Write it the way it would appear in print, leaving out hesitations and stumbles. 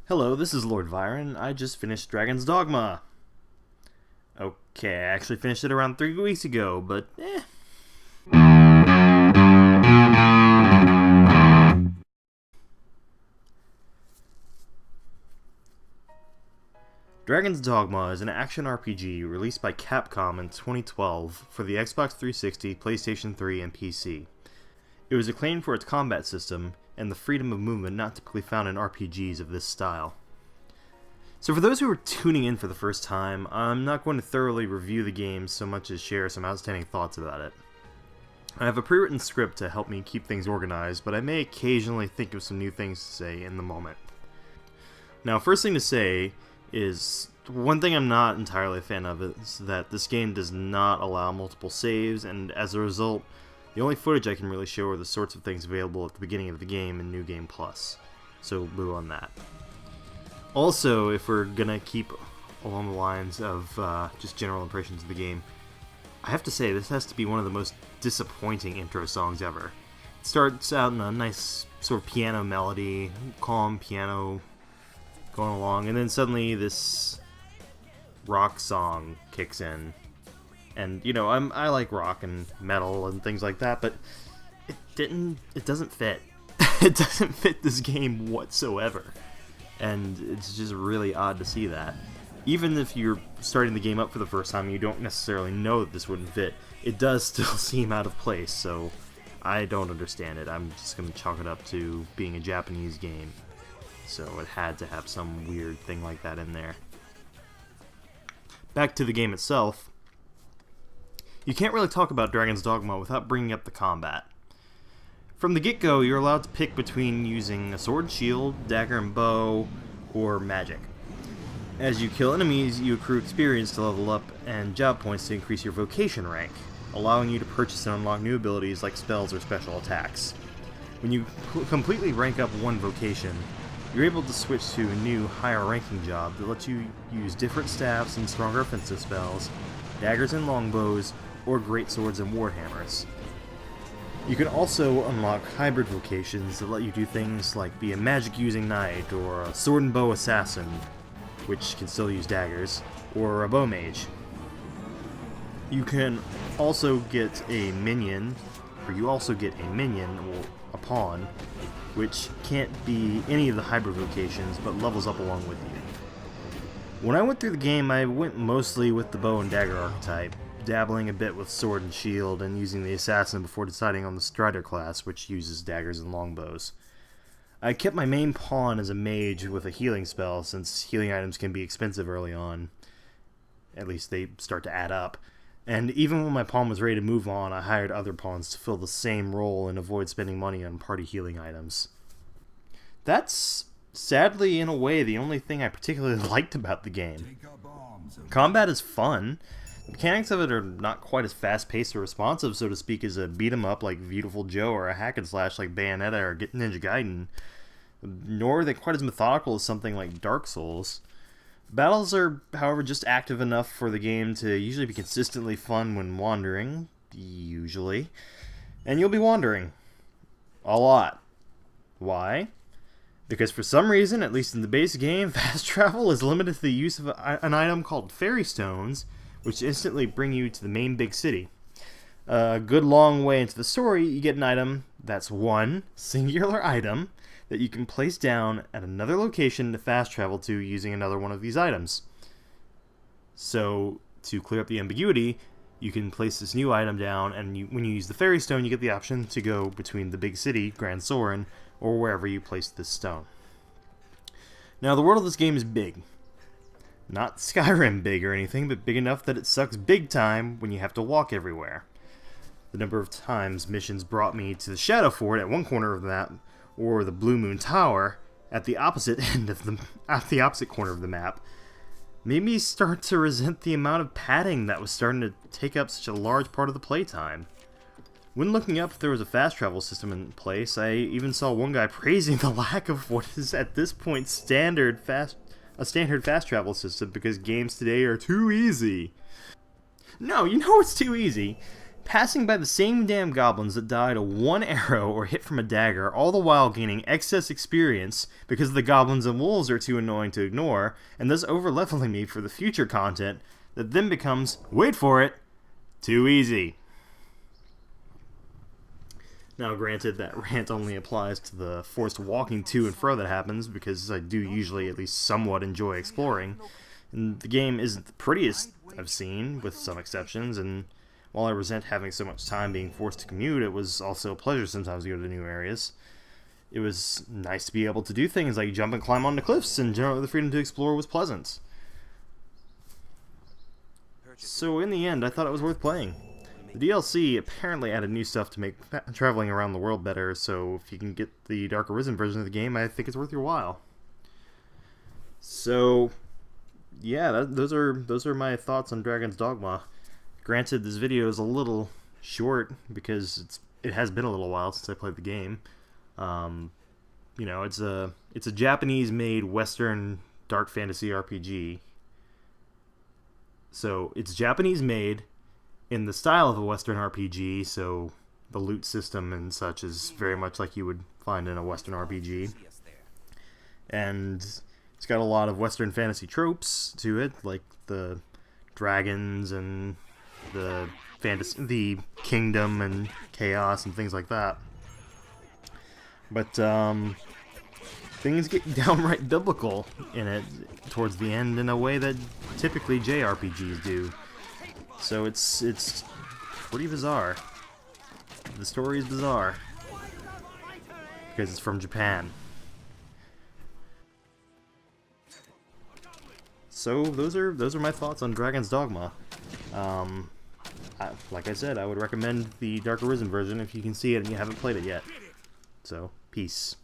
Hello, this is Lord Byron. I just finished Dragon's Dogma. Okay, I actually finished it around 3 weeks ago, but Dragon's Dogma is an action RPG released by Capcom in 2012 for the Xbox 360, PlayStation 3, and PC. It was acclaimed for its combat system and the freedom of movement not typically found in RPGs of this style. So for those who are tuning in for the first time, I'm not going to thoroughly review the game so much as share some outstanding thoughts about it. I have a pre-written script to help me keep things organized, but I may occasionally think of some new things to say in the moment. Now, first thing to say is, one thing I'm not entirely a fan of is that this game does not allow multiple saves, and as a result, the only footage I can really show are the sorts of things available at the beginning of the game in New Game Plus. So, boo on that. Also, if we're gonna keep along the lines of just general impressions of the game, I have to say this has to be one of the most disappointing intro songs ever. It starts out in a nice sort of piano melody, calm piano going along, and then suddenly this rock song kicks in. And, you know, I like rock and metal and things like that, but it doesn't fit. It doesn't fit this game whatsoever. And it's just really odd to see that. Even if you're starting the game up for the first time and you don't necessarily know that this wouldn't fit, it does still seem out of place, so I don't understand it. I'm just going to chalk it up to being a Japanese game. So it had to have some weird thing like that in there. Back to the game itself. You can't really talk about Dragon's Dogma without bringing up the combat. From the get-go, you're allowed to pick between using a sword and shield, dagger and bow, or magic. As you kill enemies, you accrue experience to level up and job points to increase your vocation rank, allowing you to purchase and unlock new abilities like spells or special attacks. When you completely rank up one vocation, you're able to switch to a new, higher ranking job that lets you use different staffs and stronger offensive spells, daggers and longbows, or great swords and warhammers. You can also unlock hybrid vocations that let you do things like be a magic-using knight, or a sword and bow assassin, which can still use daggers, or a bow mage. You can also get a minion, or a pawn, which can't be any of the hybrid vocations, but levels up along with you. When I went through the game, I went mostly with the bow and dagger archetype, dabbling a bit with sword and shield, and using the assassin before deciding on the strider class, which uses daggers and longbows. I kept my main pawn as a mage with a healing spell, since healing items can be expensive early on. At least they start to add up. And even when my pawn was ready to move on, I hired other pawns to fill the same role and avoid spending money on party healing items. That's, sadly, in a way, the only thing I particularly liked about the game. Combat is fun. The mechanics of it are not quite as fast-paced or responsive, so to speak, as a beat-em-up like Beautiful Joe or a hack-and-slash like Bayonetta or Ninja Gaiden, nor are they quite as methodical as something like Dark Souls. Battles are, however, just active enough for the game to usually be consistently fun when wandering, usually, and you'll be wandering. A lot. Why? Because for some reason, at least in the base game, fast travel is limited to the use of an item called Fairy Stones, which instantly bring you to the main big city. A good long way into the story, you get an item that's one singular item that you can place down at another location to fast travel to using another one of these items. So, to clear up the ambiguity, you can place this new item down, and when you use the Fairy Stone, you get the option to go between the big city, Grand Soren, or wherever you place this stone. Now, the world of this game is big. Not Skyrim big or anything, but big enough that it sucks big time when you have to walk everywhere. The number of times missions brought me to the Shadow Fort at one corner of the map, or the Blue Moon Tower at the opposite corner of the map, made me start to resent the amount of padding that was starting to take up such a large part of the playtime. When looking up if there was a fast travel system in place, I even saw one guy praising the lack of what is at this point a standard fast travel system because games today are too easy. No, you know it's too easy. passing by the same damn goblins that died of one arrow or hit from a dagger, all the while gaining excess experience because the goblins and wolves are too annoying to ignore, and thus over-leveling me for the future content that then becomes, wait for it, too easy. Now, granted, that rant only applies to the forced walking to and fro that happens, because I do usually at least somewhat enjoy exploring, and the game isn't the prettiest I've seen, with some exceptions, and while I resent having so much time being forced to commute, it was also a pleasure sometimes to go to new areas. It was nice to be able to do things like jump and climb onto cliffs, and generally the freedom to explore was pleasant. So in the end, I thought it was worth playing. The DLC apparently added new stuff to make traveling around the world better, so if you can get the Dark Arisen version of the game, I think it's worth your while. So, yeah, those are my thoughts on Dragon's Dogma. Granted, this video is a little short because it has been a little while since I played the game. You know, it's a Japanese-made Western dark fantasy RPG. So it's Japanese-made in the style of a Western RPG. So the loot system and such is very much like you would find in a Western RPG, and it's got a lot of Western fantasy tropes to it, like the dragons and the kingdom and chaos and things like that. But things get downright biblical in it towards the end in a way that typically JRPGs do. So it's pretty bizarre. The story is bizarre because it's from Japan. So those are my thoughts on Dragon's Dogma. Like I said, I would recommend the Dark Arisen version if you can see it and you haven't played it yet. So, peace.